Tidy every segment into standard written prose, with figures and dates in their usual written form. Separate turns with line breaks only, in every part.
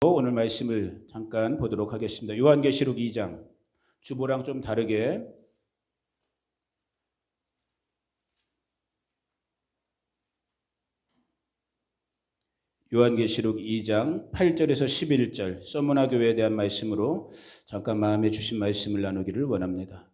오늘 말씀을 잠깐 보도록 하겠습니다. 요한계시록 2장, 주보랑 좀 다르게 요한계시록 2장 8절에서 11절 서문화 교회에 대한 말씀으로 잠깐 마음에 주신 말씀을 나누기를 원합니다.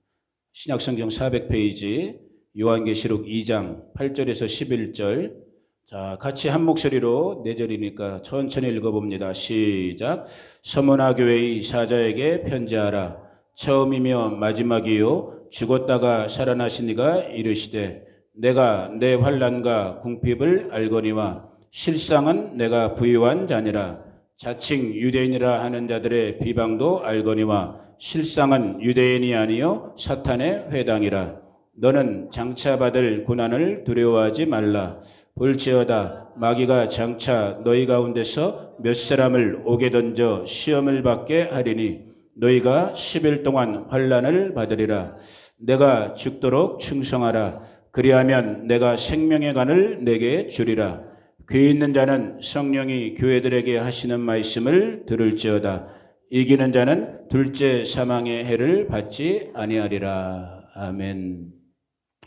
신약성경 400페이지 요한계시록 2장 8절에서 11절, 자, 같이 한 목소리로 4절이니까 천천히 읽어봅니다. 시작. 서문화 교회의 사자에게 편지하라. 처음이며 마지막이요 죽었다가 살아나신 이가 이르시되 내가 내 환난과 궁핍을 알거니와 실상은 내가 부유한 자니라. 자칭 유대인이라 하는 자들의 비방도 알거니와 실상은 유대인이 아니요 사탄의 회당이라. 너는 장차 받을 고난을 두려워하지 말라. 볼지어다 마귀가 장차 너희 가운데서 몇 사람을 옥에 던져 시험을 받게 하리니 너희가 10일 동안 환난을 받으리라. 내가 죽도록 충성하라. 그리하면 내가 생명의 간을 내게 주리라. 귀 있는 자는 성령이 교회들에게 하시는 말씀을 들을지어다. 이기는 자는 둘째 사망의 해를 받지 아니하리라. 아멘.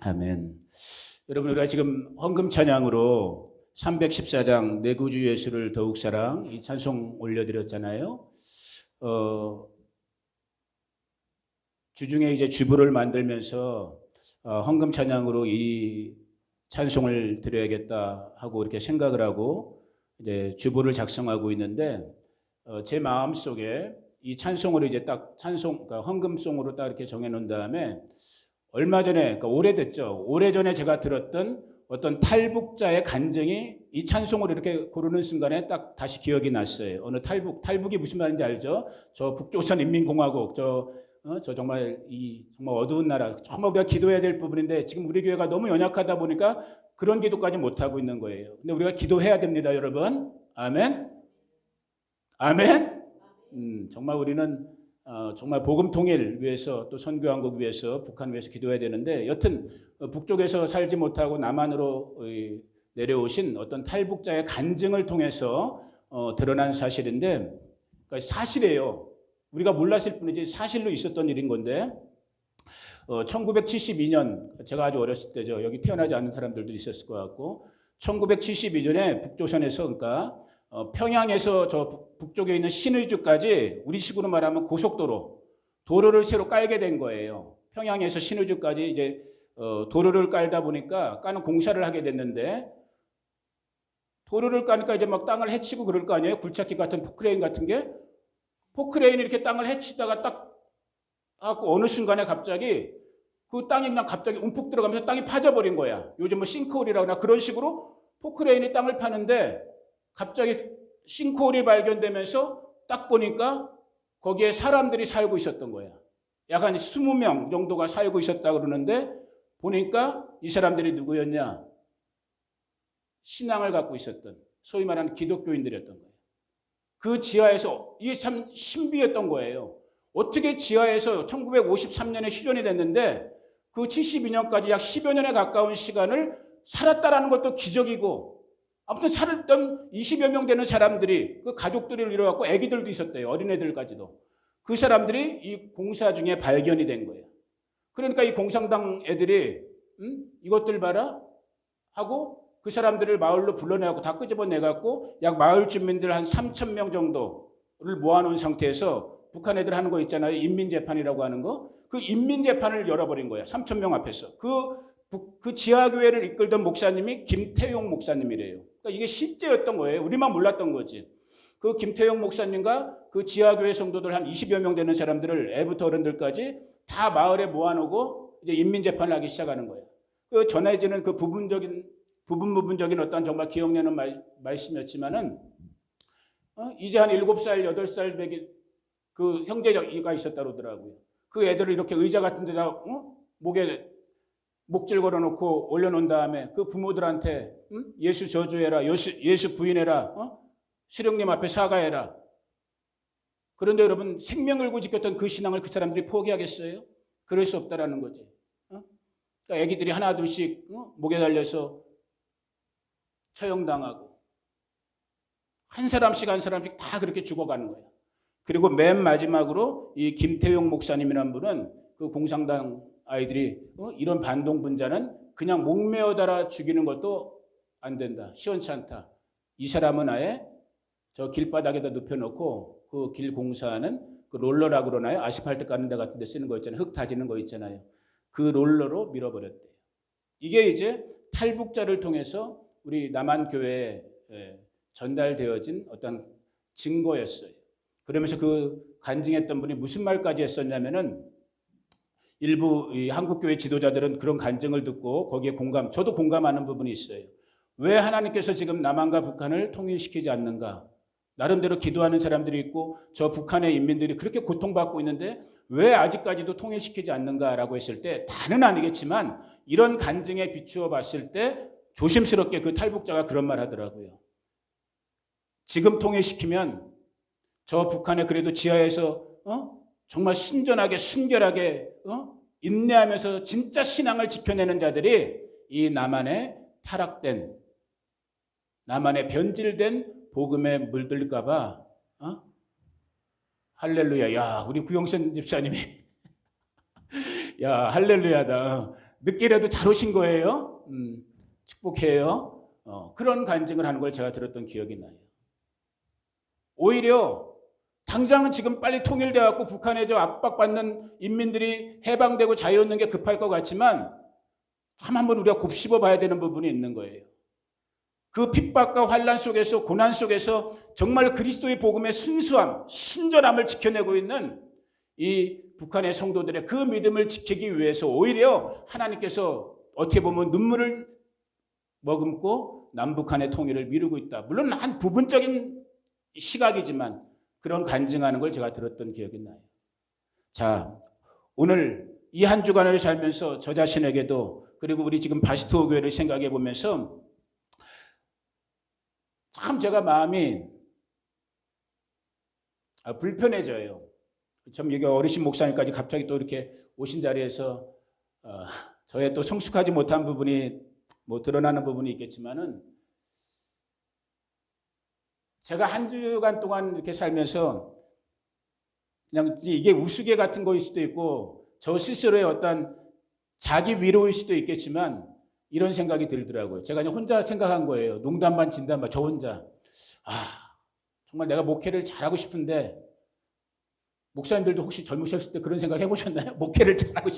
아멘. 여러분, 우리가 지금 헌금 찬양으로 314장 내 구주 예수를 더욱 사랑 이 찬송 올려드렸잖아요. 주중에 이제 주부를 만들면서 헌금 찬양으로 이 찬송을 드려야겠다 하고 이렇게 생각을 하고 이제 주보를 작성하고 있는데 제 마음 속에 이 찬송으로 이제 딱 그러니까 헌금송으로 딱 이렇게 정해놓은 다음에 얼마 전에, 그러니까 오래됐죠. 오래전에 제가 들었던 어떤 탈북자의 간증이 이 찬송으로 이렇게 고르는 순간에 딱 다시 기억이 났어요. 어느 탈북이 무슨 말인지 알죠? 저 북조선 인민공화국, 저 정말 정말 어두운 나라, 정말 우리가 기도해야 될 부분인데 지금 우리 교회가 너무 연약하다 보니까 그런 기도까지 못 하고 있는 거예요. 근데 우리가 기도해야 됩니다, 여러분. 아멘. 아멘. 정말 우리는 정말 복음 통일 위해서 또 선교한국 위해서 북한 위해서 기도해야 되는데 여튼 북쪽에서 살지 못하고 남한으로 내려오신 어떤 탈북자의 간증을 통해서 드러난 사실인데 그러니까 사실이에요. 우리가 몰랐을 뿐이지 사실로 있었던 일인 건데 1972년 제가 아주 어렸을 때죠. 여기 태어나지 않은 사람들도 있었을 것 같고 1972년에 북조선에서 그러니까 평양에서 저 북쪽에 있는 신의주까지 우리식으로 말하면 도로를 새로 깔게 된 거예요. 평양에서 신의주까지 이제 도로를 깔다 보니까 까는 공사를 하게 됐는데 도로를 까니까 이제 막 땅을 헤치고 그럴 거 아니에요. 굴착기 같은 포크레인 같은 게 포크레인이 이렇게 땅을 헤치다가 딱 하고 어느 순간에 갑자기 그 땅이 그냥 갑자기 움푹 들어가면서 땅이 파져버린 거야. 요즘 뭐 싱크홀이라거나 그런 식으로 포크레인이 땅을 파는데 갑자기 싱크홀이 발견되면서 딱 보니까 거기에 사람들이 살고 있었던 거야. 약 한 20명 정도가 살고 있었다 그러는데 보니까 이 사람들이 누구였냐? 신앙을 갖고 있었던 소위 말하는 기독교인들이었던 거예요. 그 지하에서 이게 참 신비했던 거예요. 어떻게 지하에서 1953년에 실현이 됐는데 그 72년까지 약 10여 년에 가까운 시간을 살았다라는 것도 기적이고 아무튼 살았던 20여 명 되는 사람들이 그 가족들을 이뤄갖고 아기들도 있었대요. 어린애들까지도. 그 사람들이 이 공사 중에 발견이 된 거예요. 그러니까 이 공산당 애들이 이것들 봐라 하고 그 사람들을 마을로 불러내갖고 다 끄집어내갖고 약 마을 주민들 한 3,000명 정도를 모아놓은 상태에서 북한 애들 하는 거 있잖아요. 인민재판이라고 하는 거. 그 인민재판을 열어버린 거야. 3,000명 앞에서. 그 지하교회를 이끌던 목사님이 김태용 목사님이래요. 그러니까 이게 실제였던 거예요. 우리만 몰랐던 거지. 그 김태용 목사님과 그 지하교회 성도들 한 20여 명 되는 사람들을 애부터 어른들까지 다 마을에 모아놓고 이제 인민재판을 하기 시작하는 거예요. 그 전해지는 그 부분적인 어떤 정말 기억나는 말씀이었지만은 이제 한 7살, 8살 배기 그 형제가 있었다 그러더라고요. 그 애들을 이렇게 의자 같은 데다 목에 목줄 걸어놓고 올려놓은 다음에 그 부모들한테 예수 저주해라, 예수 부인해라, 수령님 앞에 사과해라. 그런데 여러분 생명을 걸고 지켰던 그 신앙을 그 사람들이 포기하겠어요? 그럴 수 없다라는 거지. 그러니까 애기들이 하나 둘씩 목에 달려서 처형당하고 한 사람씩 한 사람씩 다 그렇게 죽어가는 거예요. 그리고 맨 마지막으로 이 김태용 목사님이라는 분은 그 공산당 아이들이 이런 반동분자는 그냥 목매어 달아 죽이는 것도 안 된다. 시원치 않다. 이 사람은 아예 저 길바닥에다 눕혀놓고 그 길 공사하는 그 롤러라고 그러나요? 아스팔트 까는 데 같은 데 쓰는 거 있잖아요. 흙 다지는 거 있잖아요. 그 롤러로 밀어버렸대요. 이게 이제 탈북자를 통해서 우리 남한교회에 전달되어진 어떤 증거였어요. 그러면서 그 간증했던 분이 무슨 말까지 했었냐면은 일부 이 한국교회 지도자들은 그런 간증을 듣고 거기에 저도 공감하는 부분이 있어요. 왜 하나님께서 지금 남한과 북한을 통일시키지 않는가? 나름대로 기도하는 사람들이 있고 저 북한의 인민들이 그렇게 고통받고 있는데 왜 아직까지도 통일시키지 않는가라고 했을 때 다는 아니겠지만 이런 간증에 비추어 봤을 때 조심스럽게 그 탈북자가 그런 말 하더라고요. 지금 통일시키면 저 북한에 그래도 지하에서 정말 순전하게 순결하게 인내하면서 진짜 신앙을 지켜내는 자들이 이 남한에 타락된 남한에 변질된 복음에 물들까 봐 할렐루야. 야, 우리 구영선 집사님이 야, 할렐루야다. 늦게라도 잘 오신 거예요. 축복해요. 그런 간증을 하는 걸 제가 들었던 기억이 나요. 오히려 당장은 지금 빨리 통일돼 갖고 북한에 저 압박받는 인민들이 해방되고 자유 얻는 게 급할 것 같지만 참 한번 우리가 곱씹어 봐야 되는 부분이 있는 거예요. 그 핍박과 환난 속에서 고난 속에서 정말 그리스도의 복음의 순수함, 순전함을 지켜내고 있는 이 북한의 성도들의 그 믿음을 지키기 위해서 오히려 하나님께서 어떻게 보면 눈물을 머금고 남북한의 통일을 미루고 있다. 물론 한 부분적인 시각이지만 그런 간증하는 걸 제가 들었던 기억이 나요. 자, 오늘 이 한 주간을 살면서 저 자신에게도 그리고 우리 지금 바시토 교회를 생각해 보면서 참 제가 마음이 불편해져요. 참 여기 어르신 목사님까지 갑자기 또 이렇게 오신 자리에서 저의 또 성숙하지 못한 부분이 뭐 드러나는 부분이 있겠지만은 제가 한 주간 동안 이렇게 살면서 그냥 이게 우스개 같은 거일 수도 있고 저 스스로의 어떤 자기 위로일 수도 있겠지만 이런 생각이 들더라고요. 제가 그냥 혼자 생각한 거예요. 농담 반 진담 반 저 혼자. 정말 내가 목회를 잘하고 싶은데 목사님들도 혹시 젊으셨을 때 그런 생각 해보셨나요? 목회를 잘하고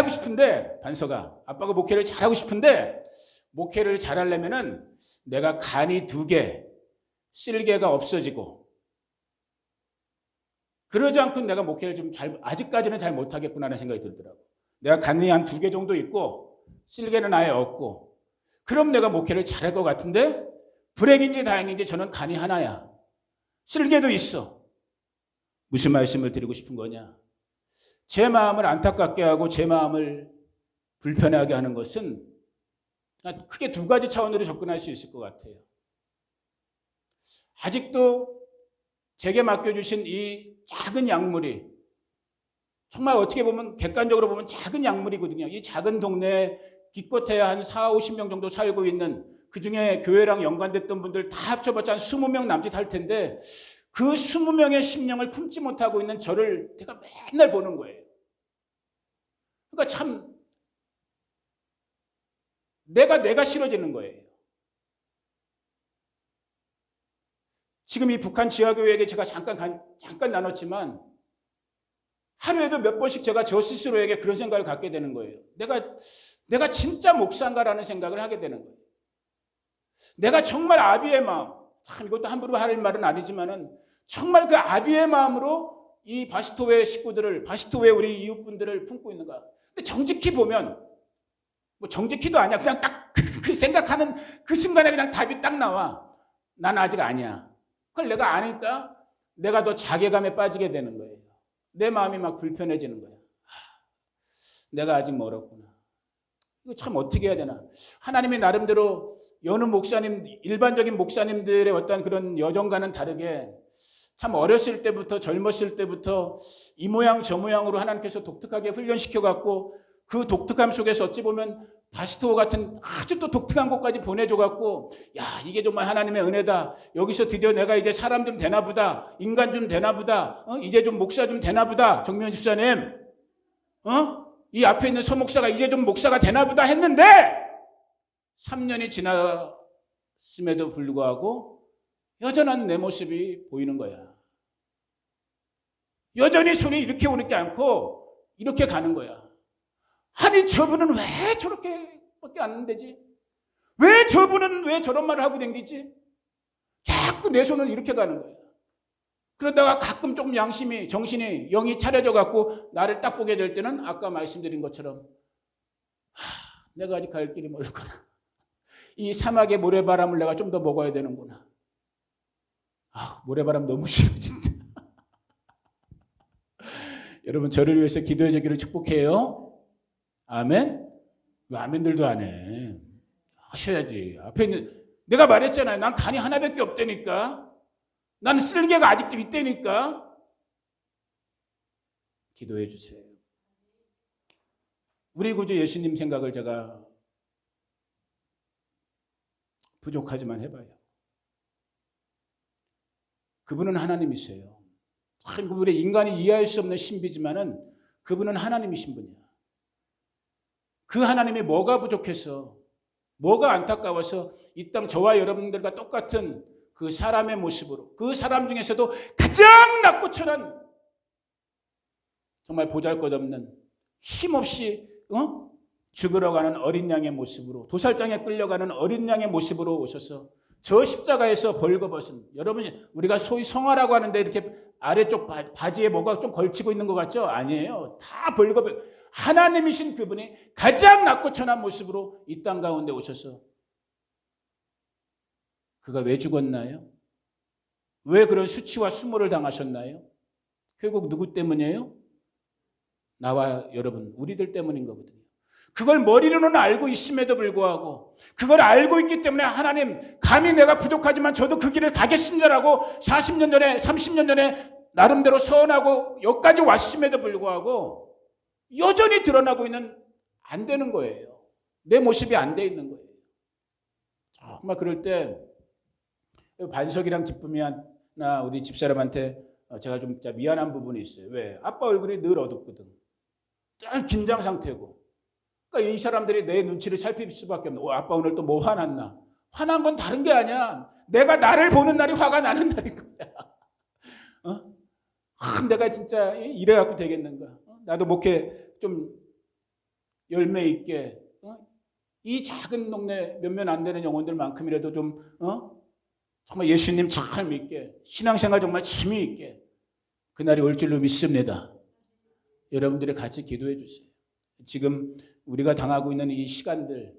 싶은데 반서가 아빠가 목회를 잘하고 싶은데 목회를 잘하려면은 내가 간이 2개, 쓸개가 없어지고 그러지 않고 내가 목회를 아직까지는 잘 못하겠구나라는 생각이 들더라고요. 내가 간이 한 2개 정도 있고 쓸개는 아예 없고 그럼 내가 목회를 잘할 것 같은데 불행인지 다행인지 저는 간이 하나야. 쓸개도 있어. 무슨 말씀을 드리고 싶은 거냐? 제 마음을 안타깝게 하고 제 마음을 불편하게 하는 것은 크게 2가지 차원으로 접근할 수 있을 것 같아요. 아직도 제게 맡겨주신 이 작은 약물이 정말 어떻게 보면 객관적으로 보면 작은 약물이거든요. 이 작은 동네에 기껏해야 한 40-50명 정도 살고 있는 그중에 교회랑 연관됐던 분들 다 합쳐봤자 한 20명 남짓 할 텐데 그 20명의 심령을 품지 못하고 있는 저를 제가 맨날 보는 거예요. 그러니까 참 내가 싫어지는 거예요. 지금 이 북한 지하교회에게 제가 잠깐 나눴지만 하루에도 몇 번씩 제가 저 스스로에게 그런 생각을 갖게 되는 거예요. 내가 진짜 목사인가라는 생각을 하게 되는 거예요. 내가 정말 아비의 마음, 참 이것도 함부로 할 말은 아니지만은 정말 그 아비의 마음으로 이 바시토회 식구들을, 바시토회 우리 이웃분들을 품고 있는가. 근데 정직히 보면 뭐 정직히도 아니야. 그냥 딱 그 생각하는 그 순간에 그냥 답이 딱 나와. 난 아직 아니야. 그걸 내가 아니까 내가 더 자괴감에 빠지게 되는 거예요. 내 마음이 막 불편해지는 거야. 내가 아직 멀었구나. 이거 참 어떻게 해야 되나. 하나님이 나름대로 여느 목사님, 일반적인 목사님들의 어떤 그런 여정과는 다르게 참 어렸을 때부터 젊었을 때부터 이 모양 저 모양으로 하나님께서 독특하게 훈련시켜갖고 그 독특함 속에서 어찌 보면 다스토어 같은 아주 또 독특한 곳까지 보내줘갖고, 야, 이게 정말 하나님의 은혜다. 여기서 드디어 내가 이제 사람 좀 되나 보다. 인간 좀 되나 보다. 이제 좀 목사 좀 되나 보다. 정면 집사님. 이 앞에 있는 서목사가 이제 좀 목사가 되나 보다 했는데 3년이 지났음에도 불구하고 여전한 내 모습이 보이는 거야. 여전히 손이 이렇게 오르지 않고 이렇게 가는 거야. 아니, 저분은 왜 저렇게밖에 안 되지? 왜 저분은 왜 저런 말을 하고 댕기지? 자꾸 내 손은 이렇게 가는 거야. 그러다가 가끔 조금 양심이, 정신이, 영이 차려져 갖고 나를 딱 보게 될 때는 아까 말씀드린 것처럼 내가 아직 갈 길이 멀구나. 이 사막의 모래바람을 내가 좀 더 먹어야 되는구나. 모래바람 너무 싫어 진짜. 여러분, 저를 위해서 기도해 주기를 축복해요. 아멘? 왜 아멘들도 안 해? 하셔야지. 앞에 있는, 내가 말했잖아요. 난 간이 하나밖에 없다니까. 난 쓸개가 아직도 있다니까. 기도해 주세요. 우리 구주 예수님 생각을 제가 부족하지만 해봐요. 그분은 하나님이세요. 참 그분의 인간이 이해할 수 없는 신비지만은 그분은 하나님이신 분이야. 그 하나님이 뭐가 부족해서, 뭐가 안타까워서 이 땅 저와 여러분들과 똑같은 그 사람의 모습으로, 그 사람 중에서도 가장 낮고 천한, 정말 보잘것없는, 힘없이 죽으러 가는 어린 양의 모습으로, 도살장에 끌려가는 어린 양의 모습으로 오셔서 저 십자가에서 벌거벗은, 여러분, 우리가 소위 성화라고 하는데 이렇게 아래쪽 바지에 뭐가 좀 걸치고 있는 것 같죠? 아니에요. 다 벌거벗, 하나님이신 그분이 가장 낮고 천한 모습으로 이 땅 가운데 오셔서, 그가 왜 죽었나요? 왜 그런 수치와 수모를 당하셨나요? 결국 누구 때문이에요? 나와 여러분, 우리들 때문인 거거든요. 그걸 머리로는 알고 있음에도 불구하고, 그걸 알고 있기 때문에 하나님, 감히 내가 부족하지만 저도 그 길을 가겠습니다라고 40년 전에, 30년 전에 나름대로 서원하고 여기까지 왔음에도 불구하고 여전히 드러나고 있는, 안 되는 거예요. 내 모습이 안 돼 있는 거예요. 정말 그럴 때 반석이랑 기쁨이나 우리 집사람한테 제가 좀 진짜 미안한 부분이 있어요. 왜? 아빠 얼굴이 늘 어둡거든. 늘 긴장 상태고. 그러니까 이 사람들이 내 눈치를 살필 수밖에 없는. 아빠 오늘 또 뭐 화났나? 화난 건 다른 게 아니야. 내가 나를 보는 날이 화가 나는 날인 거야. 내가 진짜 이래갖고 되겠는가? 나도 목회 좀 열매 있게, 이 작은 동네 몇몇 안 되는 영혼들만큼이라도 좀 정말 예수님 잘 믿게, 신앙생활 정말 힘이 있게 그날이 올 줄로 믿습니다. 여러분들이 같이 기도해 주세요. 지금 우리가 당하고 있는 이 시간들,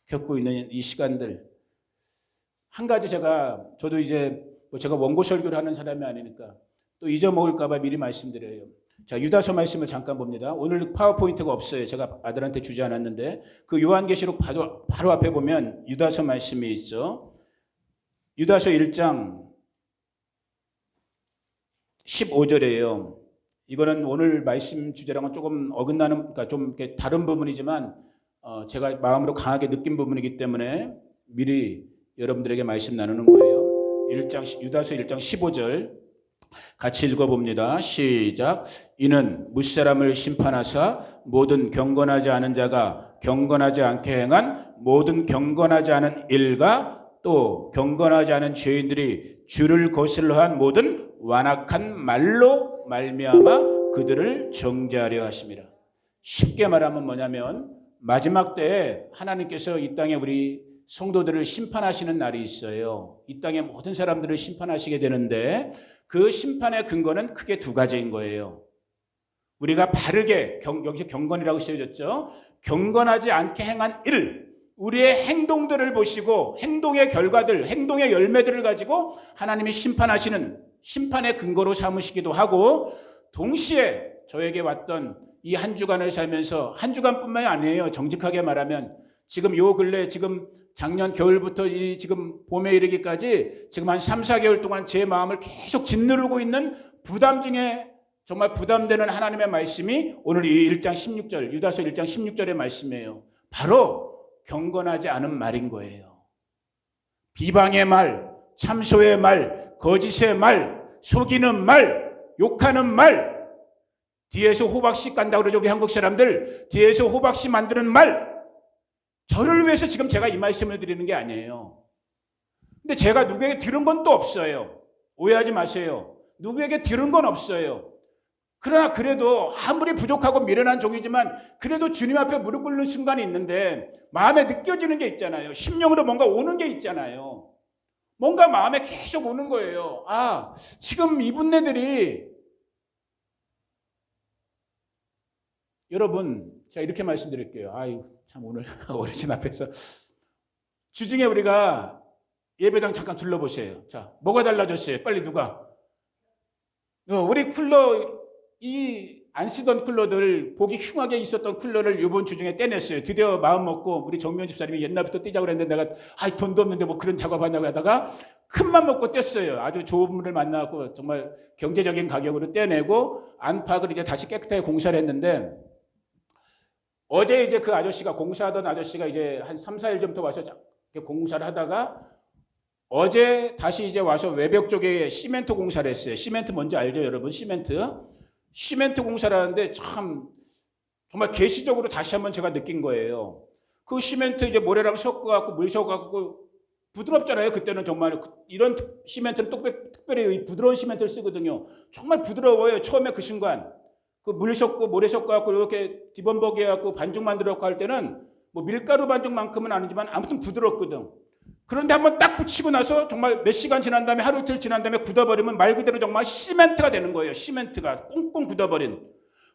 겪고 있는 이 시간들, 한 가지 저도 이제 제가 원고 설교를 하는 사람이 아니니까 또 잊어먹을까 봐 미리 말씀드려요. 자, 유다서 말씀을 잠깐 봅니다. 오늘 파워포인트가 없어요. 제가 아들한테 주지 않았는데 그 요한계시록 바로 앞에 보면 유다서 말씀이 있죠. 유다서 1장 15절이에요. 이거는 오늘 말씀 주제랑은 조금 어긋나는, 그러니까 좀 이렇게 다른 부분이지만 제가 마음으로 강하게 느낀 부분이기 때문에 미리 여러분들에게 말씀 나누는 거예요. 유다서 1장 15절 같이 읽어봅니다. 시작. 이는 무사람을 심판하사 모든 경건하지 않은 자가 경건하지 않게 행한 모든 경건하지 않은 일과 또 경건하지 않은 죄인들이 주를 거슬러 한 모든 완악한 말로 말미암아 그들을 정죄하려 하심이라. 쉽게 말하면 뭐냐면 마지막 때에 하나님께서 이 땅에 우리 성도들을 심판하시는 날이 있어요. 이 땅의 모든 사람들을 심판하시게 되는데 그 심판의 근거는 크게 두 가지인 거예요. 우리가 바르게, 여기서 경건이라고 쓰여졌죠. 경건하지 않게 행한 일, 우리의 행동들을 보시고 행동의 결과들, 행동의 열매들을 가지고 하나님이 심판하시는 심판의 근거로 삼으시기도 하고, 동시에 저에게 왔던 이 한 주간을 살면서, 한 주간뿐만이 아니에요. 정직하게 말하면 지금 요 근래, 지금 작년 겨울부터 지금 봄에 이르기까지 지금 한 3, 4개월 동안 제 마음을 계속 짓누르고 있는 부담 중에 정말 부담되는 하나님의 말씀이 오늘 이 1장 16절, 유다서 1장 16절의 말씀이에요. 바로 경건하지 않은 말인 거예요. 비방의 말, 참소의 말, 거짓의 말, 속이는 말, 욕하는 말, 뒤에서 호박씨 깐다고 그러죠. 우리 한국 사람들 뒤에서 호박씨 만드는 말. 저를 위해서 지금 제가 이 말씀을 드리는 게 아니에요. 근데 제가 누구에게 들은 건 또 없어요. 오해하지 마세요. 누구에게 들은 건 없어요. 그러나 그래도 아무리 부족하고 미련한 종이지만 그래도 주님 앞에 무릎 꿇는 순간이 있는데 마음에 느껴지는 게 있잖아요. 심령으로 뭔가 오는 게 있잖아요. 뭔가 마음에 계속 오는 거예요. 아, 지금 이분네들이 여러분, 제가 이렇게 말씀드릴게요. 아유, 참 오늘 어르신 앞에서 주중에 우리가 예배당 잠깐 둘러보세요. 자, 뭐가 달라졌어요? 빨리 누가? 우리 쿨러 안 쓰던 쿨러들 보기 흉하게 있었던 쿨러를 이번 주중에 떼냈어요. 드디어 마음 먹고 우리 정면 집사님이 옛날부터 떼자고 그랬는데 내가 돈도 없는데 뭐 그런 작업하냐고 하다가 큰맘 먹고 뗐어요. 아주 좋은 분을 만나고 정말 경제적인 가격으로 떼내고 안팎을 이제 다시 깨끗하게 공사를 했는데 어제 이제 그 아저씨가 공사하던 아저씨가 이제 한 3, 4일 전부터 와서 공사를 하다가 어제 다시 이제 와서 외벽 쪽에 시멘트 공사를 했어요. 시멘트 뭔지 알죠, 여러분? 시멘트 공사를 하는데 참 정말 계시적으로 다시 한번 제가 느낀 거예요. 그 시멘트 이제 모래랑 섞어갖고 물 섞어갖고 부드럽잖아요. 그때는 정말 이런 시멘트는 특별히 부드러운 시멘트를 쓰거든요. 정말 부드러워요. 처음에 그 순간. 그 물 섞고 모래 섞어갖고 이렇게 디범벅 해갖고 반죽 만들어갖고 할 때는 뭐 밀가루 반죽만큼은 아니지만 아무튼 부드럽거든. 그런데 한번 딱 붙이고 나서 정말 몇 시간 지난 다음에 하루 이틀 지난 다음에 굳어버리면 말 그대로 정말 시멘트가 되는 거예요. 시멘트가 꽁꽁 굳어버린.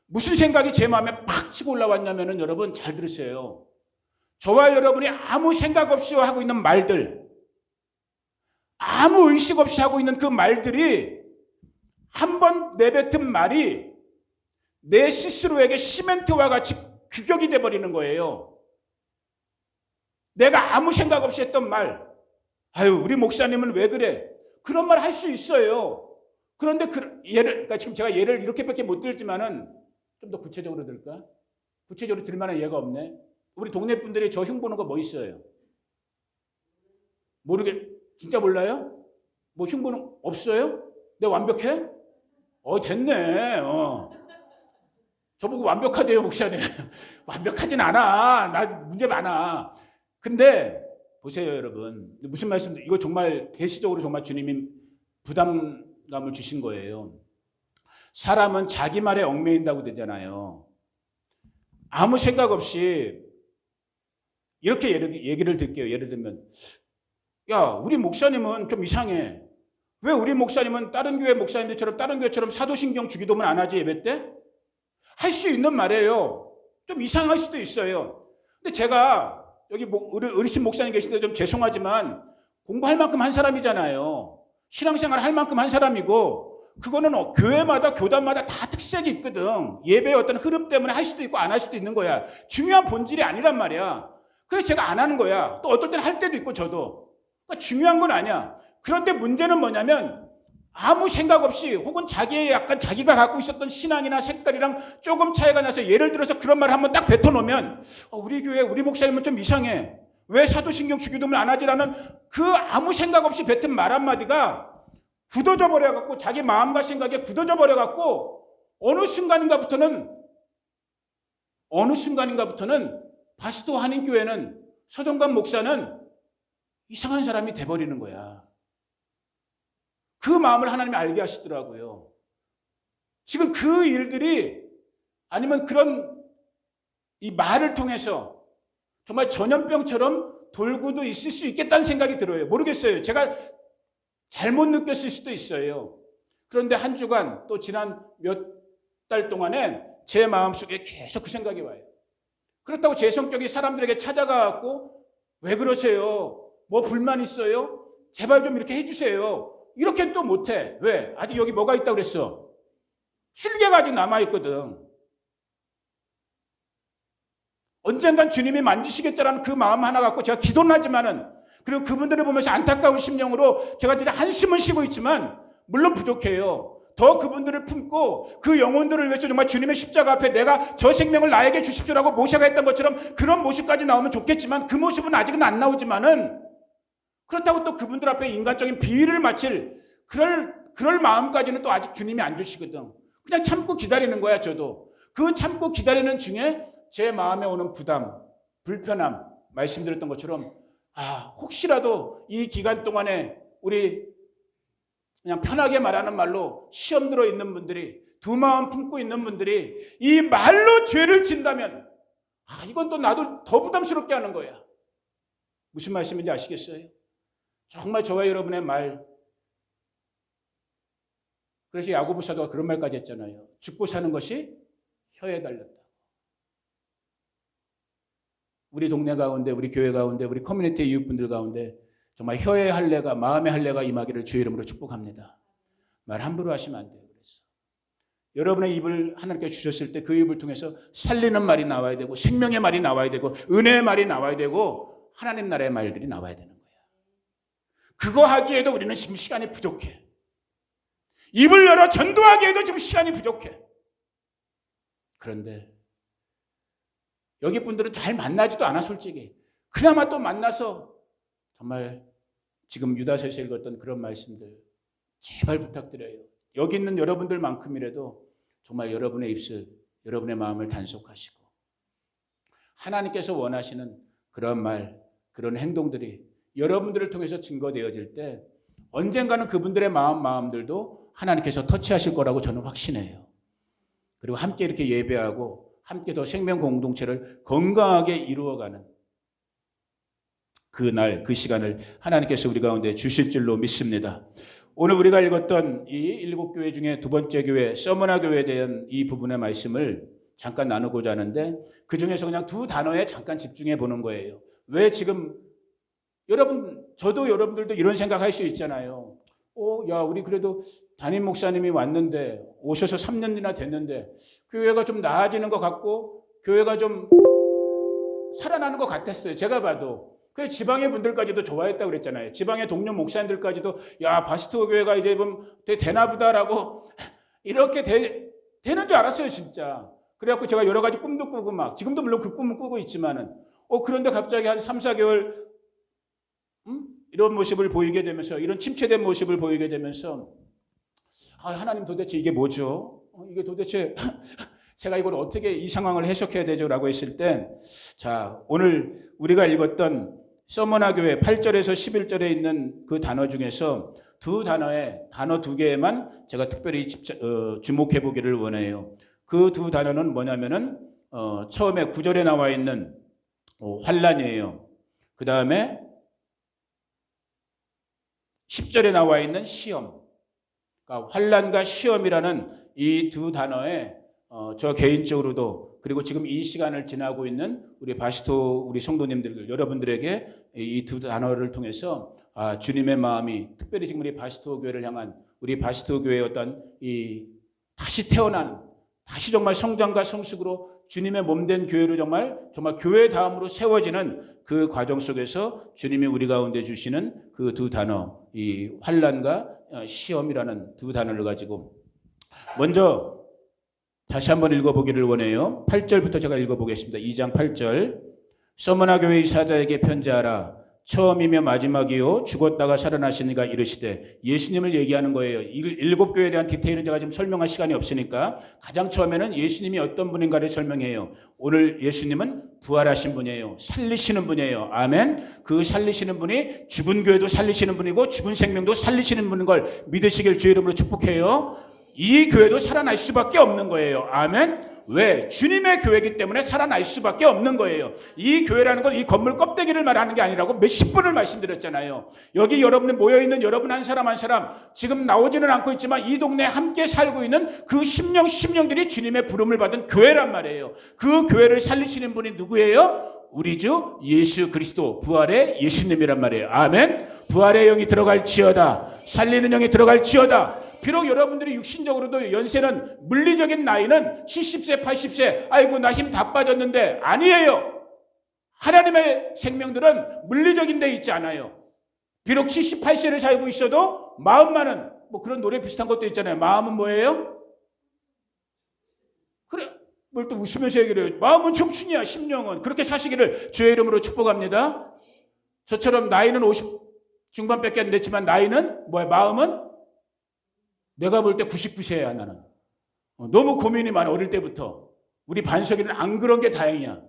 무슨 생각이 제 마음에 팍 치고 올라왔냐면은 여러분 잘 들으세요. 저와 여러분이 아무 생각 없이 하고 있는 말들, 아무 의식 없이 하고 있는 그 말들이 한 번 내뱉은 말이 내 스스로에게 시멘트와 같이 규격이 돼버리는 거예요. 내가 아무 생각 없이 했던 말, 아유 우리 목사님은 왜 그래? 그런 말 할 수 있어요. 그런데 그러니까 지금 제가 예를 이렇게밖에 못 들지만은 좀 더 구체적으로 들까? 구체적으로 들 만한 예가 없네. 우리 동네 분들이 저 흉보는 거 뭐 있어요? 진짜 몰라요? 뭐 흉보는 없어요? 내가 완벽해? 됐네. 저보고 완벽하대요, 목사님. 완벽하진 않아. 나 문제 많아. 근데 보세요, 여러분. 무슨 말씀? 이거 정말 계시적으로 정말 주님이 부담감을 주신 거예요. 사람은 자기 말에 얽매인다고 되잖아요. 아무 생각 없이 이렇게 얘기를 들게요. 예를 들면, 야, 우리 목사님은 좀 이상해. 왜 우리 목사님은 다른 교회 목사님들처럼 다른 교회처럼 사도신경 주기도문 안 하지, 예배 때? 할 수 있는 말이에요. 좀 이상할 수도 있어요. 근데 제가 여기 어르신 목사님 계신데 좀 죄송하지만 공부할 만큼 한 사람이잖아요. 신앙생활 할 만큼 한 사람이고 그거는 교회마다 교단마다 다 특색이 있거든. 예배의 어떤 흐름 때문에 할 수도 있고 안 할 수도 있는 거야. 중요한 본질이 아니란 말이야. 그래서 제가 안 하는 거야. 또 어떨 때는 할 때도 있고 저도. 그러니까 중요한 건 아니야. 그런데 문제는 뭐냐면 아무 생각 없이 혹은 자기가 갖고 있었던 신앙이나 색깔이랑 조금 차이가 나서 예를 들어서 그런 말을 한번 딱 뱉어놓으면 우리 교회 우리 목사님은 좀 이상해. 왜 사도신경 주기도문을 안 하지라는 그 아무 생각 없이 뱉은 말 한마디가 굳어져 버려갖고 자기 마음과 생각에 굳어져 버려갖고 어느 순간인가부터는 바스도 한인교회는 서정관 목사는 이상한 사람이 돼버리는 거야. 그 마음을 하나님이 알게 하시더라고요. 지금 그 일들이 아니면 그런 이 말을 통해서 정말 전염병처럼 돌고도 있을 수 있겠다는 생각이 들어요. 모르겠어요. 제가 잘못 느꼈을 수도 있어요. 그런데 한 주간 또 지난 몇 달 동안에 제 마음속에 계속 그 생각이 와요. 그렇다고 제 성격이 사람들에게 찾아가고 왜 그러세요? 뭐 불만 있어요? 제발 좀 이렇게 해주세요. 이렇게는 또 못해. 왜? 아직 여기 뭐가 있다고 그랬어? 실개가 아직 남아있거든. 언젠간 주님이 만지시겠다라는 그 마음 하나 갖고 제가 기도는 하지만은 그리고 그분들을 보면서 안타까운 심령으로 제가 진짜 한숨을 쉬고 있지만 물론 부족해요. 더 그분들을 품고 그 영혼들을 위해서 정말 주님의 십자가 앞에 내가 저 생명을 나에게 주십시오라고 모세가 했던 것처럼 그런 모습까지 나오면 좋겠지만 그 모습은 아직은 안 나오지만은 그렇다고 또 그분들 앞에 인간적인 비위를 마칠 그럴 마음까지는 또 아직 주님이 안 주시거든. 그냥 참고 기다리는 거야. 저도 그 참고 기다리는 중에 제 마음에 오는 부담, 불편함, 말씀드렸던 것처럼 혹시라도 이 기간 동안에 우리 그냥 편하게 말하는 말로 시험 들어 있는 분들이, 두 마음 품고 있는 분들이 이 말로 죄를 진다면 이건 또 나도 더 부담스럽게 하는 거야. 무슨 말씀인지 아시겠어요? 정말 저와 여러분의 말. 그래서 야고보 사도가 그런 말까지 했잖아요. 죽고 사는 것이 혀에 달렸다. 우리 동네 가운데, 우리 교회 가운데, 우리 커뮤니티 이웃분들 가운데 정말 혀의 할례가, 마음의 할례가 임하기를 주의 이름으로 축복합니다. 말 함부로 하시면 안 돼요. 그래서 여러분의 입을 하나님께 주셨을 때 그 입을 통해서 살리는 말이 나와야 되고, 생명의 말이 나와야 되고, 은혜의 말이 나와야 되고, 하나님 나라의 말들이 나와야 되는 거예요. 그거 하기에도 우리는 지금 시간이 부족해. 입을 열어 전도하기에도 지금 시간이 부족해. 그런데 여기 분들은 잘 만나지도 않아. 솔직히 그나마 또 만나서 정말 지금 유다서에서 읽었던 그런 말씀들 제발 부탁드려요. 여기 있는 여러분들만큼이라도 정말 여러분의 입술, 여러분의 마음을 단속하시고 하나님께서 원하시는 그런 말, 그런 행동들이 여러분들을 통해서 증거되어질 때 언젠가는 그분들의 마음들도 하나님께서 터치하실 거라고 저는 확신해요. 그리고 함께 이렇게 예배하고 함께 더 생명 공동체를 건강하게 이루어가는 그날, 그 시간을 하나님께서 우리 가운데 주실 줄로 믿습니다. 오늘 우리가 읽었던 이 7교회 중에 두 번째 교회, 서머나 교회에 대한 이 부분의 말씀을 잠깐 나누고자 하는데 그 중에서 그냥 두 단어에 잠깐 집중해 보는 거예요. 왜 지금 저도 여러분들도 이런 생각할 수 있잖아요. 우리 그래도 담임 목사님이 왔는데 오셔서 3년이나 됐는데 교회가 좀 나아지는 것 같고 교회가 좀 살아나는 것 같았어요. 제가 봐도. 그 지방의 분들까지도 좋아했다고 그랬잖아요. 지방의 동료 목사님들까지도 바스토 교회가 이제 좀 되나 보다라고 이렇게 되는 줄 알았어요, 진짜. 그래갖고 제가 여러 가지 꿈도 꾸고 막 지금도 물론 그 꿈을 꾸고 있지만은 그런데 갑자기 한 3, 4개월 이런 모습을 보이게 되면서 이런 침체된 모습을 보이게 되면서 하나님 도대체 이게 뭐죠? 이게 도대체 제가 이걸 어떻게 이 상황을 해석해야 되죠? 라고 했을 때 오늘 우리가 읽었던 서머나 교회 8절에서 11절에 있는 그 단어 중에서 단어 두 개에만 제가 특별히 주목해 보기를 원해요. 그 두 단어는 뭐냐면은 처음에 9절에 나와 있는 환난이에요. 그 다음에 10절에 나와 있는 시험. 그러니까 환난과 시험이라는 이 두 단어에 저 개인적으로도 그리고 지금 이 시간을 지나고 있는 우리 바시토 우리 성도님들 여러분들에게 이 두 단어를 통해서 주님의 마음이 특별히 지금 우리 바시토 교회를 향한 우리 바시토 교회의 어떤 이 다시 태어난 다시 정말 성장과 성숙으로 주님의 몸된 교회로 정말 교회 다음으로 세워지는 그 과정 속에서 주님이 우리 가운데 주시는 그 두 단어, 이 환난과 시험이라는 두 단어를 가지고 먼저 다시 한번 읽어보기를 원해요. 8절부터 제가 읽어보겠습니다. 2장 8절. 서머나 교회 이사자에게 편지하라. 처음이며 마지막이요 죽었다가 살아나시니가 이르시되 예수님을 얘기하는 거예요. 7교회에 대한 디테일은 제가 지금 설명할 시간이 없으니까 가장 처음에는 예수님이 어떤 분인가를 설명해요. 오늘 예수님은 부활하신 분이에요. 살리시는 분이에요. 아멘. 그 살리시는 분이 죽은 교회도 살리시는 분이고 죽은 생명도 살리시는 분인 걸 믿으시길 주의 이름으로 축복해요. 이 교회도 살아날 수밖에 없는 거예요. 아멘. 왜? 주님의 교회이기 때문에 살아날 수밖에 없는 거예요. 이 교회라는 건 이 건물 껍데기를 말하는 게 아니라고 몇십 번을 말씀드렸잖아요. 여기 여러분이 모여있는 여러분 한 사람 한 사람 지금 나오지는 않고 있지만 이 동네에 함께 살고 있는 그 심령들이 주님의 부름을 받은 교회란 말이에요. 그 교회를 살리시는 분이 누구예요? 우리 주 예수 그리스도 부활의 예수님이란 말이에요. 아멘. 부활의 영이 들어갈지어다. 살리는 영이 들어갈지어다. 비록 여러분들이 육신적으로도 연세는 물리적인 나이는 70세 80세 아이고 나 힘 다 빠졌는데 아니에요. 하나님의 생명들은 물리적인 데 있지 않아요. 비록 78세를 살고 있어도 마음만은 뭐 그런 노래 비슷한 것도 있잖아요. 마음은 뭐예요? 그래. 뭘 또 웃으면서 얘기를 해요. 마음은 청춘이야. 심령은. 그렇게 사시기를 주의 이름으로 축복합니다. 저처럼 나이는 50 중반밖에 안 됐지만 나이는 뭐야? 마음은 내가 볼 때 99세야 나는. 너무 고민이 많아 어릴 때부터. 우리 반석이는 안 그런 게 다행이야.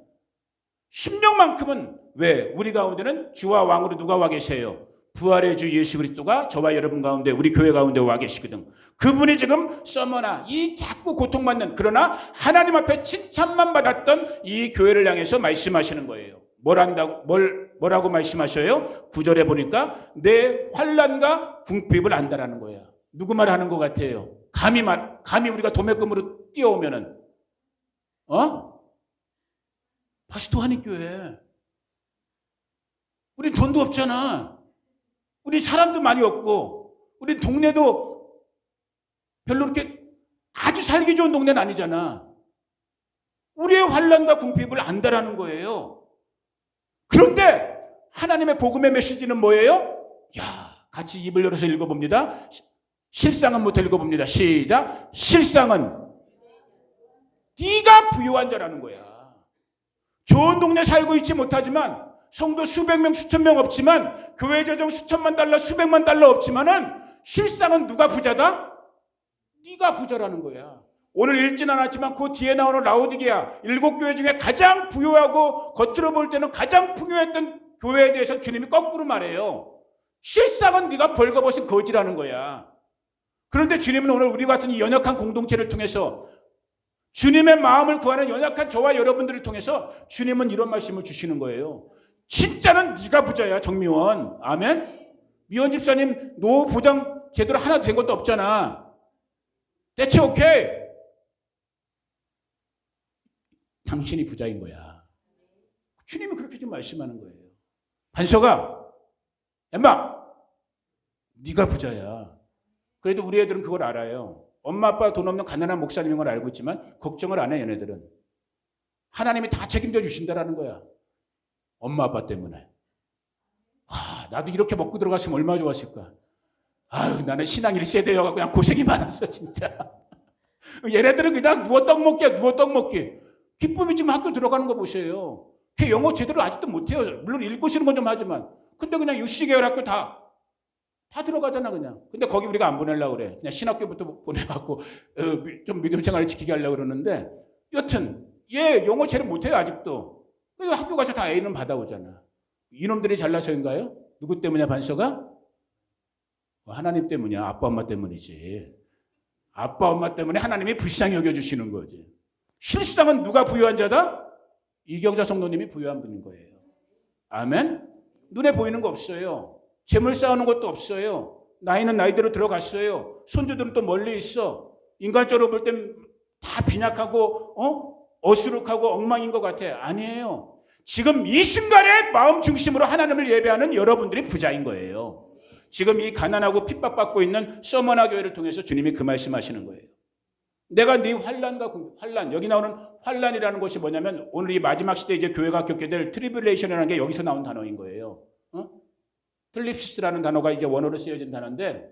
심령만큼은 왜? 우리 가운데는 주와 왕으로 누가 와 계세요? 부활의 주 예수 그리스도가 저와 여러분 가운데 우리 교회 가운데 와 계시거든. 그분이 지금 써머나 이 자꾸 고통받는 그러나 하나님 앞에 칭찬만 받았던 이 교회를 향해서 말씀하시는 거예요. 뭐라고 말씀하셔요? 9절에 보니까 내 환난과 궁핍을 안다라는 거야. 누구 말하는 것 같아요? 감히 우리가 도매금으로 뛰어오면은 파스토 한인교회. 우리 돈도 없잖아. 우리 사람도 많이 없고 우리 동네도 별로 그렇게 아주 살기 좋은 동네는 아니잖아. 우리의 환난과 궁핍을 안다라는 거예요. 그런데 하나님의 복음의 메시지는 뭐예요? 같이 입을 열어서 읽어봅니다. 실상은부터 읽어봅니다. 시작. 실상은 네가 부유한 자라는 거야. 좋은 동네 살고 있지 못하지만 성도 수백 명 수천 명 없지만 교회 재정 수천만 달러 수백만 달러 없지만은 실상은 누가 부자다? 네가 부자라는 거야. 오늘 읽진 않았지만 그 뒤에 나오는 라오디게아 7교회 중에 가장 부유하고 겉으로 볼 때는 가장 풍요했던 교회에 대해서 주님이 거꾸로 말해요. 실상은 네가 벌거벗은 거지라는 거야. 그런데 주님은 오늘 우리 같은 이 연약한 공동체를 통해서 주님의 마음을 구하는 연약한 저와 여러분들을 통해서 주님은 이런 말씀을 주시는 거예요. 진짜는 네가 부자야, 정미원. 아멘? 미원 집사님 노후 보장 제대로 하나 된 것도 없잖아. 대체 오케이. 당신이 부자인 거야. 주님이 그렇게 좀 말씀하는 거예요. 반석아, 엠마, 네가 부자야. 그래도 우리 애들은 그걸 알아요. 엄마 아빠 돈 없는 가난한 목사님인 걸 알고 있지만 걱정을 안 해. 얘네들은 하나님이 다 책임져 주신다라는 거야. 엄마 아빠 때문에. 나도 이렇게 먹고 들어갔으면 얼마나 좋았을까. 나는 신앙 1세대여서 그냥 고생이 많았어 진짜. 얘네들은 그냥 누워 떡 먹기야. 누워 떡 먹기. 기쁨이 지금 학교 들어가는 거 보세요. 걔 영어 제대로 아직도 못해요. 물론 읽고 쓰는 건 좀 하지만. 근데 그냥 유씨계열 학교 다 들어가잖아 그냥. 근데 거기 우리가 안 보내려고 그래. 그냥 신학교부터 보내갖고 좀 믿음 생활을 지키게 하려고 그러는데 여튼 얘 영어 제대로 못해요 아직도. 그래서 학교 가서 다 A는 받아오잖아. 이놈들이 잘나서인가요? 누구 때문이야 반서가? 하나님 때문이야. 아빠 엄마 때문이지. 아빠 엄마 때문에 하나님이 불쌍히 여겨주시는 거지. 실상은 누가 부유한 자다? 이경자 성도님이 부유한 분인 거예요. 아멘? 눈에 보이는 거 없어요. 재물 쌓아놓은 것도 없어요. 나이는 나이대로 들어갔어요. 손주들은 또 멀리 있어. 인간적으로 볼 땐 다 빈약하고 어수룩하고 엉망인 것 같아. 아니에요. 지금 이 순간에 마음 중심으로 하나님을 예배하는 여러분들이 부자인 거예요. 지금 이 가난하고 핍박받고 있는 서머나 교회를 통해서 주님이 그 말씀하시는 거예요. 내가 네 환난, 여기 나오는 환난이라는 것이 뭐냐면 오늘 이 마지막 시대 이제 교회가 겪게 될 트리블레이션이라는 게 여기서 나온 단어인 거예요. 틀립시스라는 단어가 이제 원어로 쓰여진 단어인데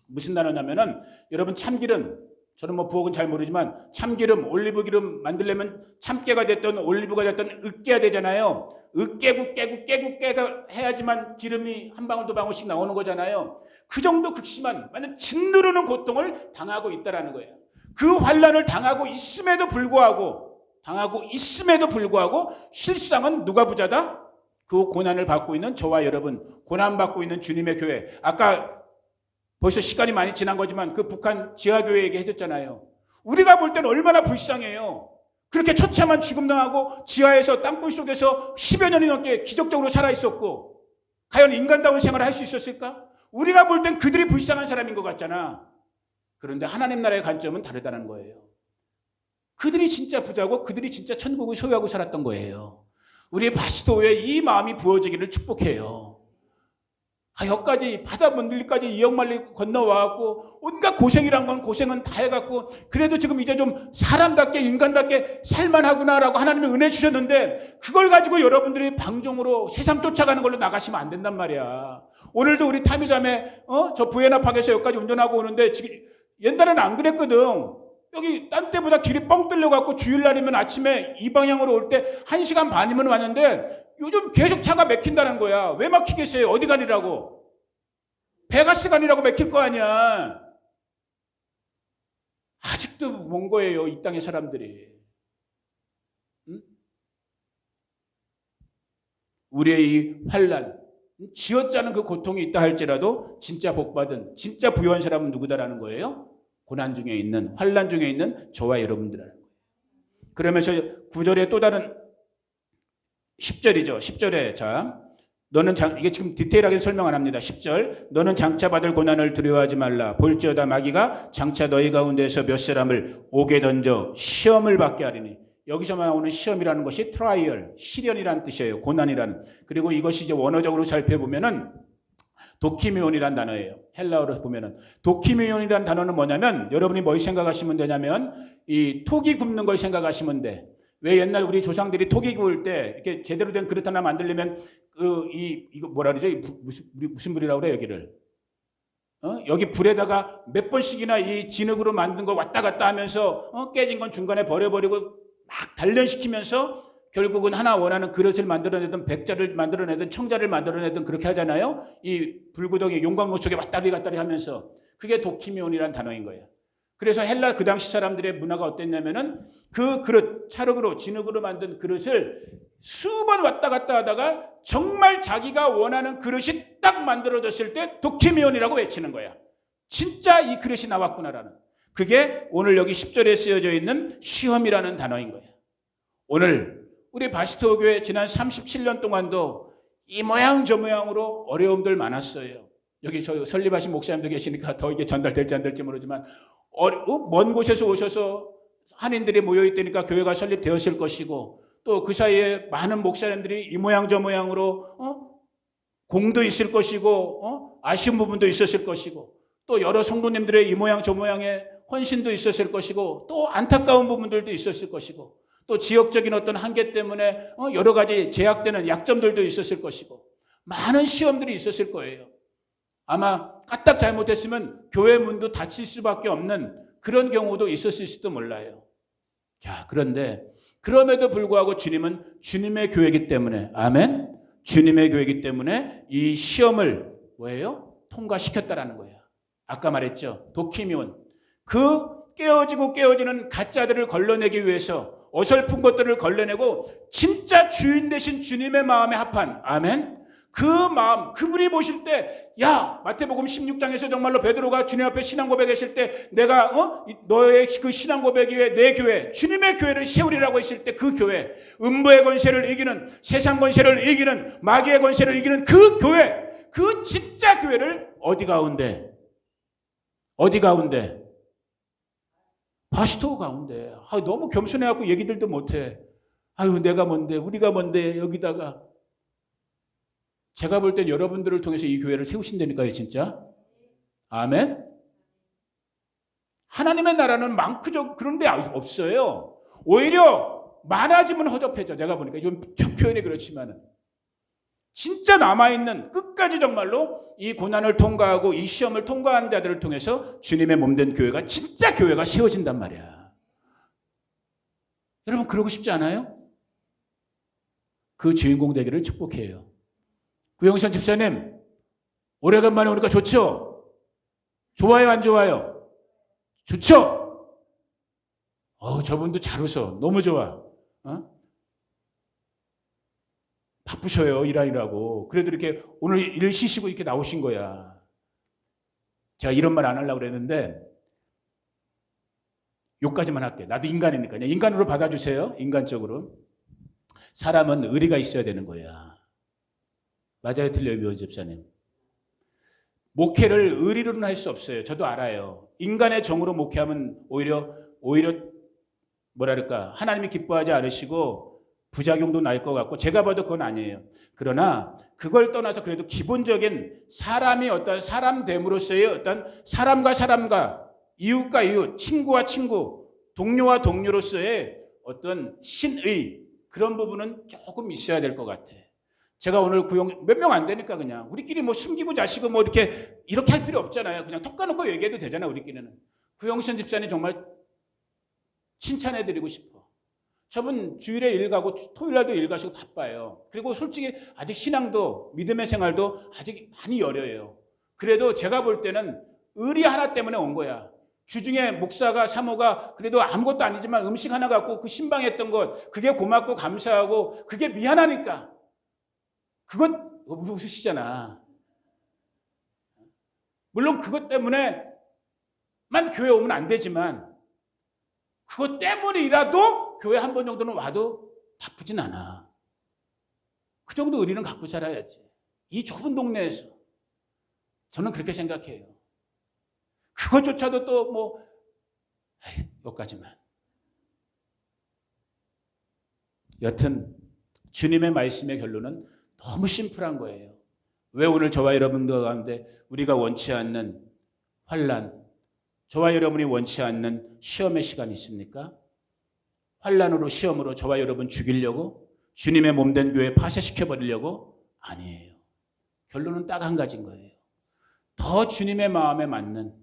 무슨 단어냐면은 여러분 참기름, 저는 뭐 부엌은 잘 모르지만 참기름, 올리브기름 만들려면 참깨가 됐든 올리브가 됐든 으깨야 되잖아요. 깨고 해야지만 기름이 한 방울 두 방울씩 나오는 거잖아요. 그 정도 극심한 완전 짓누르는 고통을 당하고 있다라는 거예요. 그 환난을 당하고 있음에도 불구하고 실상은 누가 부자다? 그 고난을 받고 있는 저와 여러분, 고난받고 있는 주님의 교회. 아까 벌써 시간이 많이 지난 거지만 그 북한 지하교회 얘기해줬잖아요. 우리가 볼 때는 얼마나 불쌍해요. 그렇게 처참한 죽음 당하고 지하에서 땅굴 속에서 10여 년이 넘게 기적적으로 살아있었고 과연 인간다운 생활을 할 수 있었을까? 우리가 볼 땐 그들이 불쌍한 사람인 것 같잖아. 그런데 하나님 나라의 관점은 다르다는 거예요. 그들이 진짜 부자고 그들이 진짜 천국을 소유하고 살았던 거예요. 우리 바시도에 이 마음이 부어지기를 축복해요. 여기까지 바다 먼들리까지 2억 마리 건너와갖고 온갖 고생이란 건 고생은 다 해갖고 그래도 지금 이제 좀 사람답게 인간답게 살만하구나라고 하나님이 은혜 주셨는데 그걸 가지고 여러분들이 방종으로 세상 쫓아가는 걸로 나가시면 안 된단 말이야. 오늘도 우리 타미자매 저 부에나팍에서 여기까지 운전하고 오는데 지금 옛날에는 안 그랬거든. 여기 딴 때보다 길이 뻥 뚫려갖고 주일날이면 아침에 이 방향으로 올 때 1시간 반이면 왔는데 요즘 계속 차가 막힌다는 거야. 왜 막히겠어요? 어디 가니라고? 베가스 가니라고 막힐 거 아니야. 아직도 먼 거예요, 이 땅의 사람들이. 응? 우리의 이 환난, 쥐어짜는 그 고통이 있다 할지라도 진짜 복받은, 진짜 부유한 사람은 누구다라는 거예요? 고난 중에 있는, 환난 중에 있는 저와 여러분들이라는 거예요. 그러면서 9절에 또 다른 10절이죠. 10절에 자, 너는 이게 지금 디테일하게 설명 안 합니다. 10절, 너는 장차 받을 고난을 두려워하지 말라. 볼지어다 마귀가 장차 너희 가운데서 몇 사람을 옥에 던져 시험을 받게 하리니. 여기서만 나오는 시험이라는 것이 트라이얼, 시련이라는 뜻이에요. 고난이라는. 그리고 이것이 이제 원어적으로 살펴보면은 도키미온이라는 단어예요. 헬라어로 보면은 도키미온이라는 단어는 뭐냐면 여러분이 뭘 생각하시면 되냐면 이 토기 굽는 걸 생각하시면 돼. 왜 옛날 우리 조상들이 토기 구울 때 이렇게 제대로 된 그릇 하나 만들려면 이거 뭐라 그러죠? 무슨 불이라고 그래 여기를? 여기 불에다가 몇 번씩이나 이 진흙으로 만든 거 왔다 갔다 하면서 깨진 건 중간에 버려버리고 막 단련시키면서 결국은 하나 원하는 그릇을 만들어내든 백자를 만들어내든 청자를 만들어내든 그렇게 하잖아요. 이 불구덩이 용광로 속에 왔다리 갔다리 하면서 그게 도키미온이라는 단어인 거예요. 그래서 헬라 그 당시 사람들의 문화가 어땠냐면은 그 그릇, 찰흙으로 진흙으로 만든 그릇을 수번 왔다 갔다 하다가 정말 자기가 원하는 그릇이 딱 만들어졌을 때 도키미온이라고 외치는 거야. 진짜 이 그릇이 나왔구나라는. 그게 오늘 여기 10절에 쓰여져 있는 시험이라는 단어인 거예요. 오늘 우리 바스토 교회 지난 37년 동안도 이 모양 저 모양으로 어려움들 많았어요. 여기 저 설립하신 목사님도 계시니까 더 이게 전달될지 안 될지 모르지만 먼 곳에서 오셔서 한인들이 모여있다니까 교회가 설립되었을 것이고 또 그 사이에 많은 목사님들이 이 모양 저 모양으로 공도 있을 것이고 아쉬운 부분도 있었을 것이고 또 여러 성도님들의 이 모양 저 모양의 헌신도 있었을 것이고 또 안타까운 부분들도 있었을 것이고 또 지역적인 어떤 한계 때문에 여러 가지 제약되는 약점들도 있었을 것이고 많은 시험들이 있었을 거예요. 아마 까딱 잘못했으면 교회 문도 닫힐 수밖에 없는 그런 경우도 있었을지도 몰라요. 자, 그런데 그럼에도 불구하고 주님은 주님의 교회이기 때문에 아멘? 주님의 교회이기 때문에 이 시험을 뭐예요? 통과시켰다라는 거예요. 아까 말했죠. 도키미온. 그 깨어지는 가짜들을 걸러내기 위해서 어설픈 것들을 걸러내고 진짜 주인 되신 주님의 마음에 합한 아멘? 그 마음, 그분이 보실 때, 야, 마태복음 16장에서 정말로 베드로가 주님 앞에 신앙 고백했을 때, 내가, 너의 그 신앙 고백 위에 내 교회, 주님의 교회를 세우리라고 했을 때 그 교회, 음부의 권세를 이기는, 세상 권세를 이기는, 마귀의 권세를 이기는 그 교회, 그 진짜 교회를 어디 가운데? 바스토 가운데. 너무 겸손해갖고 얘기들도 못해. 내가 뭔데, 우리가 뭔데, 여기다가. 제가 볼 땐 여러분들을 통해서 이 교회를 세우신다니까요, 진짜. 아멘? 하나님의 나라는 많고 그런 데 없어요. 오히려 많아지면 허접해져. 내가 보니까 좀 표현이 그렇지만은. 진짜 남아있는 끝까지 정말로 이 고난을 통과하고 이 시험을 통과하는 자들을 통해서 주님의 몸된 교회가 진짜 교회가 세워진단 말이야. 여러분 그러고 싶지 않아요? 그 주인공 되기를 축복해요. 구영선 집사님, 오래간만에 오니까 좋죠? 좋아요, 안 좋아요? 좋죠? 저분도 잘 웃어. 너무 좋아. 바쁘셔요, 일하느라고. 그래도 이렇게 오늘 일 쉬시고 이렇게 나오신 거야. 제가 이런 말 안 하려고 그랬는데, 욕까지만 할게. 나도 인간이니까. 그냥 인간으로 받아주세요. 인간적으로. 사람은 의리가 있어야 되는 거야. 맞아요, 틀려요, 묘원 집사님. 목회를 의리로는 할 수 없어요. 저도 알아요. 인간의 정으로 목회하면 오히려 뭐랄까 하나님이 기뻐하지 않으시고 부작용도 날 것 같고 제가 봐도 그건 아니에요. 그러나 그걸 떠나서 그래도 기본적인 사람이 어떤 사람됨으로서의 어떤 사람과 이웃과 이웃, 친구와 친구, 동료와 동료로서의 어떤 신의 그런 부분은 조금 있어야 될 것 같아. 제가 오늘 구용 몇 명 안 되니까 그냥 우리끼리 뭐 숨기고 자시고 뭐 이렇게 할 필요 없잖아요. 그냥 톡 까놓고 얘기해도 되잖아요. 우리끼리는. 구용선 집사님 정말 칭찬해드리고 싶어. 저분 주일에 일 가고 토요일날도 일 가시고 바빠요. 그리고 솔직히 아직 신앙도 믿음의 생활도 아직 많이 여려요. 그래도 제가 볼 때는 의리 하나 때문에 온 거야. 주중에 목사가 사모가 그래도 아무것도 아니지만 음식 하나 갖고 그 신방했던 것 그게 고맙고 감사하고 그게 미안하니까 그것 웃으시잖아. 물론 그것 때문에만 교회 오면 안 되지만 그것 때문이라도 교회 한 번 정도는 와도 나쁘진 않아. 그 정도 의리는 갖고 살아야지. 이 좁은 동네에서. 저는 그렇게 생각해요. 그것조차도 또 뭐 여기까지만. 여튼 주님의 말씀의 결론은 너무 심플한 거예요. 왜 오늘 저와 여러분들 가운데 우리가 원치 않는 환난, 저와 여러분이 원치 않는 시험의 시간이 있습니까? 환난으로 시험으로 저와 여러분 죽이려고 주님의 몸된 교회 파쇄시켜버리려고? 아니에요. 결론은 딱 한 가지인 거예요. 더 주님의 마음에 맞는,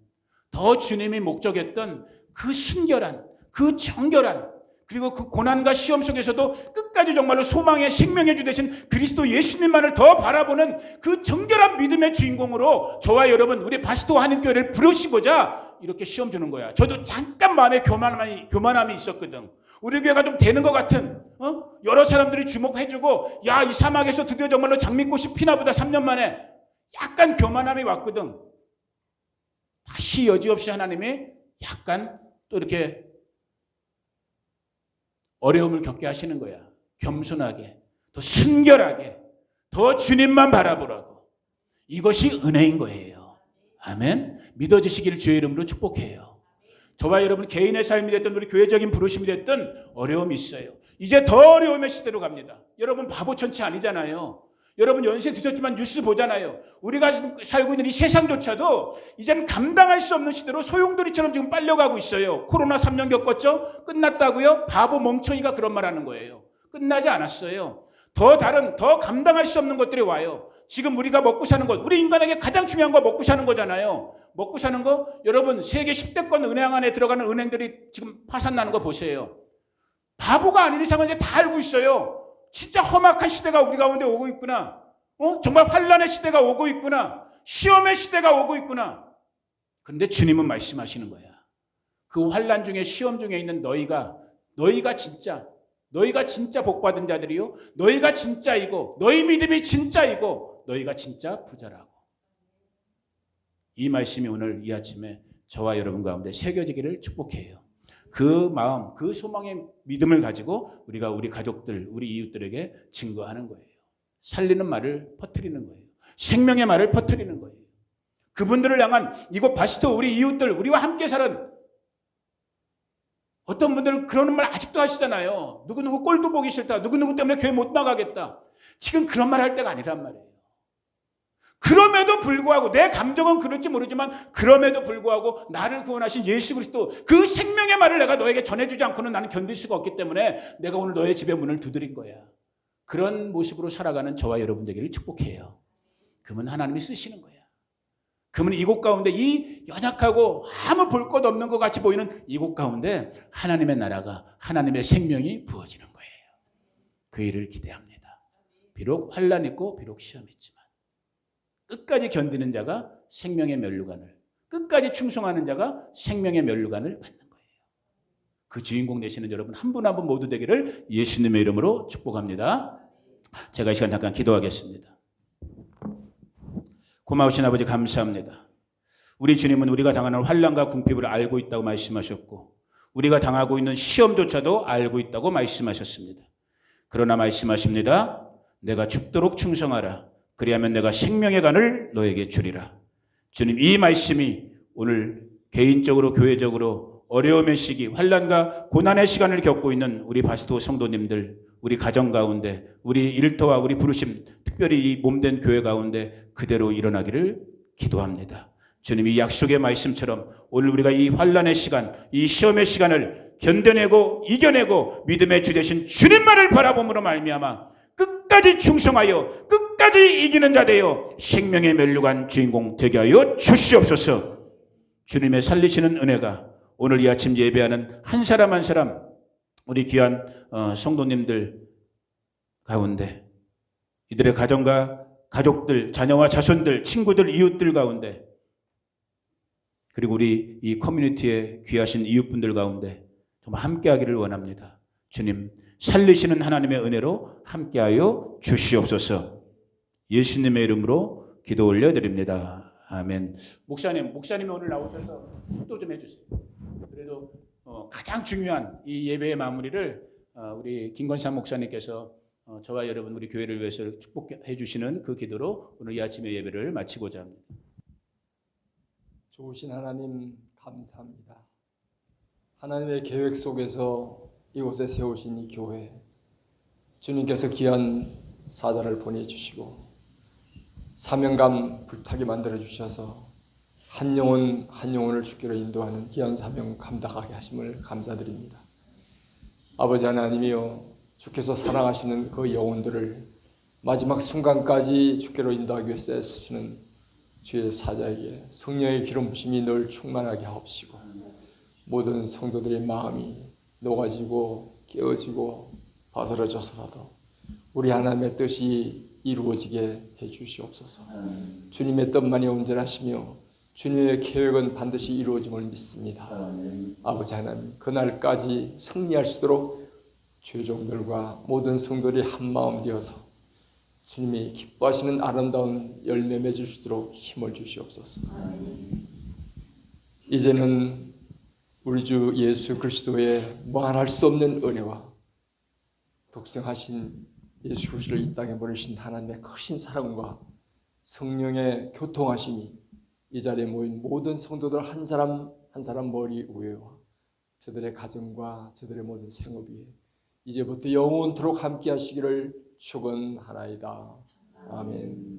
더 주님이 목적했던 그 순결한, 그 정결한, 그리고 그 고난과 시험 속에서도 끝까지 정말로 소망의 생명의 주 되신 그리스도 예수님만을 더 바라보는 그 정결한 믿음의 주인공으로 저와 여러분 우리 바스토 한인교회를 부르시고자 이렇게 시험 주는 거야. 저도 잠깐 마음에 교만함이 있었거든. 우리 교회가 좀 되는 것 같은 여러 사람들이 주목해주고 야, 이 사막에서 드디어 정말로 장미꽃이 피나보다 3년 만에 약간 교만함이 왔거든. 다시 여지없이 하나님이 약간 또 이렇게 어려움을 겪게 하시는 거야. 겸손하게, 더 순결하게, 더 주님만 바라보라고. 이것이 은혜인 거예요. 아멘. 믿어지시기를 주의 이름으로 축복해요. 저와 여러분 개인의 삶이 됐든 우리 교회적인 부르심이 됐든 어려움이 있어요. 이제 더 어려움의 시대로 갑니다. 여러분 바보천치 아니잖아요. 여러분 연세 드셨지만 뉴스 보잖아요. 우리가 지금 살고 있는 이 세상조차도 이제는 감당할 수 없는 시대로 소용돌이처럼 지금 빨려가고 있어요. 코로나 3년 겪었죠? 끝났다고요? 바보 멍청이가 그런 말 하는 거예요. 끝나지 않았어요. 더 다른, 더 감당할 수 없는 것들이 와요. 지금 우리가 먹고 사는 것, 우리 인간에게 가장 중요한 거 먹고 사는 거잖아요. 먹고 사는 거, 여러분 세계 10대권 은행 안에 들어가는 은행들이 지금 파산 나는 거 보세요. 바보가 아닌 이상은 이제 다 알고 있어요. 진짜 험악한 시대가 우리 가운데 오고 있구나. 정말 환난의 시대가 오고 있구나. 시험의 시대가 오고 있구나. 그런데 주님은 말씀하시는 거야. 그 환난 중에 시험 중에 있는 너희가 진짜 복받은 자들이요. 너희가 진짜이고 너희 믿음이 진짜이고 너희가 진짜 부자라고. 이 말씀이 오늘 이 아침에 저와 여러분 가운데 새겨지기를 축복해요. 그 마음, 그 소망의 믿음을 가지고 우리가 우리 가족들, 우리 이웃들에게 증거하는 거예요. 살리는 말을 퍼뜨리는 거예요. 생명의 말을 퍼뜨리는 거예요. 그분들을 향한 이곳 바시토 우리 이웃들, 우리와 함께 살은 어떤 분들은 그런 말 아직도 하시잖아요. 누구누구 꼴도 보기 싫다. 누구누구 때문에 교회 못 나가겠다. 지금 그런 말 할 때가 아니란 말이에요. 그럼에도 불구하고 내 감정은 그럴지 모르지만 그럼에도 불구하고 나를 구원하신 예수 그리스도 그 생명의 말을 내가 너에게 전해주지 않고는 나는 견딜 수가 없기 때문에 내가 오늘 너의 집에 문을 두드린 거야. 그런 모습으로 살아가는 저와 여러분 되기를 축복해요. 그러면 하나님이 쓰시는 거야. 그러면 이곳 가운데 이 연약하고 아무 볼 것 없는 것 같이 보이는 이곳 가운데 하나님의 나라가 하나님의 생명이 부어지는 거예요. 그 일을 기대합니다. 비록 환난 있고 비록 시험 있지만 끝까지 견디는 자가 생명의 면류관을, 끝까지 충성하는 자가 생명의 면류관을 받는 거예요. 그 주인공 되시는 여러분 한 분 한 분 모두 되기를 예수님의 이름으로 축복합니다. 제가 이 시간 잠깐 기도하겠습니다. 고마우신 아버지 감사합니다. 우리 주님은 우리가 당하는 환난과 궁핍을 알고 있다고 말씀하셨고 우리가 당하고 있는 시험조차도 알고 있다고 말씀하셨습니다. 그러나 말씀하십니다. 내가 죽도록 충성하라. 그리하면 내가 생명의 간을 너에게 주리라. 주님 이 말씀이 오늘 개인적으로 교회적으로 어려움의 시기, 환난과 고난의 시간을 겪고 있는 우리 바스토 성도님들 우리 가정 가운데, 우리 일터와 우리 부르심, 특별히 이 몸된 교회 가운데 그대로 일어나기를 기도합니다. 주님, 이 약속의 말씀처럼 오늘 우리가 이 환난의 시간, 이 시험의 시간을 견뎌내고 이겨내고 믿음의 주 되신 주님만을 바라봄으로 말미암아 끝까지 충성하여 끝까지 이기는 자 되어 생명의 멸류관 주인공 되게 하여 주시옵소서. 주님의 살리시는 은혜가 오늘 이 아침 예배하는 한 사람 한 사람 우리 귀한 성도님들 가운데, 이들의 가정과 가족들, 자녀와 자손들, 친구들, 이웃들 가운데, 그리고 우리 이 커뮤니티에 귀하신 이웃분들 가운데 정말 함께하기를 원합니다. 주님, 살리시는 하나님의 은혜로 함께하여 주시옵소서. 예수님의 이름으로 기도 올려드립니다. 아멘. 목사님이 오늘 나오셔서 또 좀 해주세요. 그래도 가장 중요한 이 예배의 마무리를 우리 김건삼 목사님께서 저와 여러분 우리 교회를 위해서 축복해 주시는 그 기도로 오늘 이 아침의 예배를 마치고자 합니다.
좋으신 하나님 감사합니다. 하나님의 계획 속에서 이곳에 세우신 이 교회, 주님께서 귀한 사자를 보내주시고 사명감 불타게 만들어주셔서 한 영혼 한 영혼을 주께로 인도하는 귀한 사명 감당하게 하심을 감사드립니다. 아버지 하나님이여, 주께서 사랑하시는 그 영혼들을 마지막 순간까지 주께로 인도하기 위해서 애쓰시는 주의 사자에게 성령의 기름 부심이 늘 충만하게 하옵시고, 모든 성도들의 마음이 녹아지고 깨어지고 바스러져서라도 우리 하나님의 뜻이 이루어지게 해 주시옵소서. 주님의 뜻만이 온전하시며 주님의 계획은 반드시 이루어짐을 믿습니다. 아버지 하나님, 그날까지 승리할 수 있도록 죄종들과 모든 성도들이 한마음 되어서 주님이 기뻐하시는 아름다운 열매 맺을 수 있도록 힘을 주시옵소서. 이제는 우리 주 예수 그리스도의 무한할 수 없는 은혜와 독생하신 예수 그리스도를 이 땅에 보내신 하나님의 크신 사랑과 성령의 교통하심이 이 자리에 모인 모든 성도들 한 사람 한 사람 머리 위에와 저들의 가정과 저들의 모든 생업 위에 이제부터 영원토록 함께 하시기를 축원하나이다. 아멘.